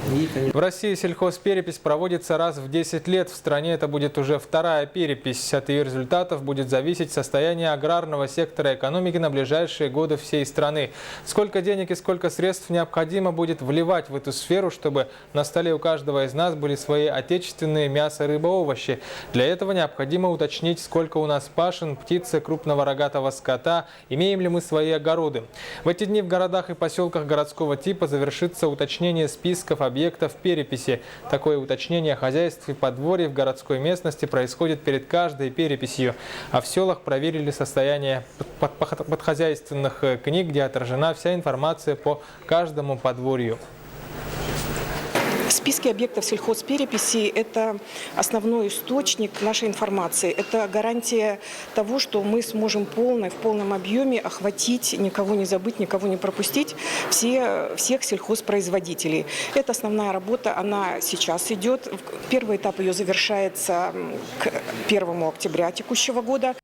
В России сельхозперепись проводится раз в 10 лет. В стране это будет уже вторая перепись. От ее результатов будет зависеть состояние аграрного сектора экономики на ближайшие годы всей страны. Сколько денег и сколько средств необходимо будет вливать в эту сферу, чтобы на столе у каждого из нас были свои отечественные мясо, рыба, овощи. Для этого необходимо уточнить, сколько у нас пашен, птицы, крупного рогатого скота, имеем ли мы свои огороды. В эти дни в городах и поселках городского типа завершится уточнение списков объектов переписи. Такое уточнение хозяйств и подворий в городской местности происходит перед каждой переписью. А в селах проверили состояние подхозяйственных книг, где отражена вся информация по каждому подворью. Списки объектов сельхозпереписи – это основной источник нашей информации. Это гарантия того, что мы сможем в полном объеме охватить, никого не забыть, никого не пропустить, всех сельхозпроизводителей. Это основная работа, она сейчас идет. Первый этап ее завершается к 1 октября текущего года.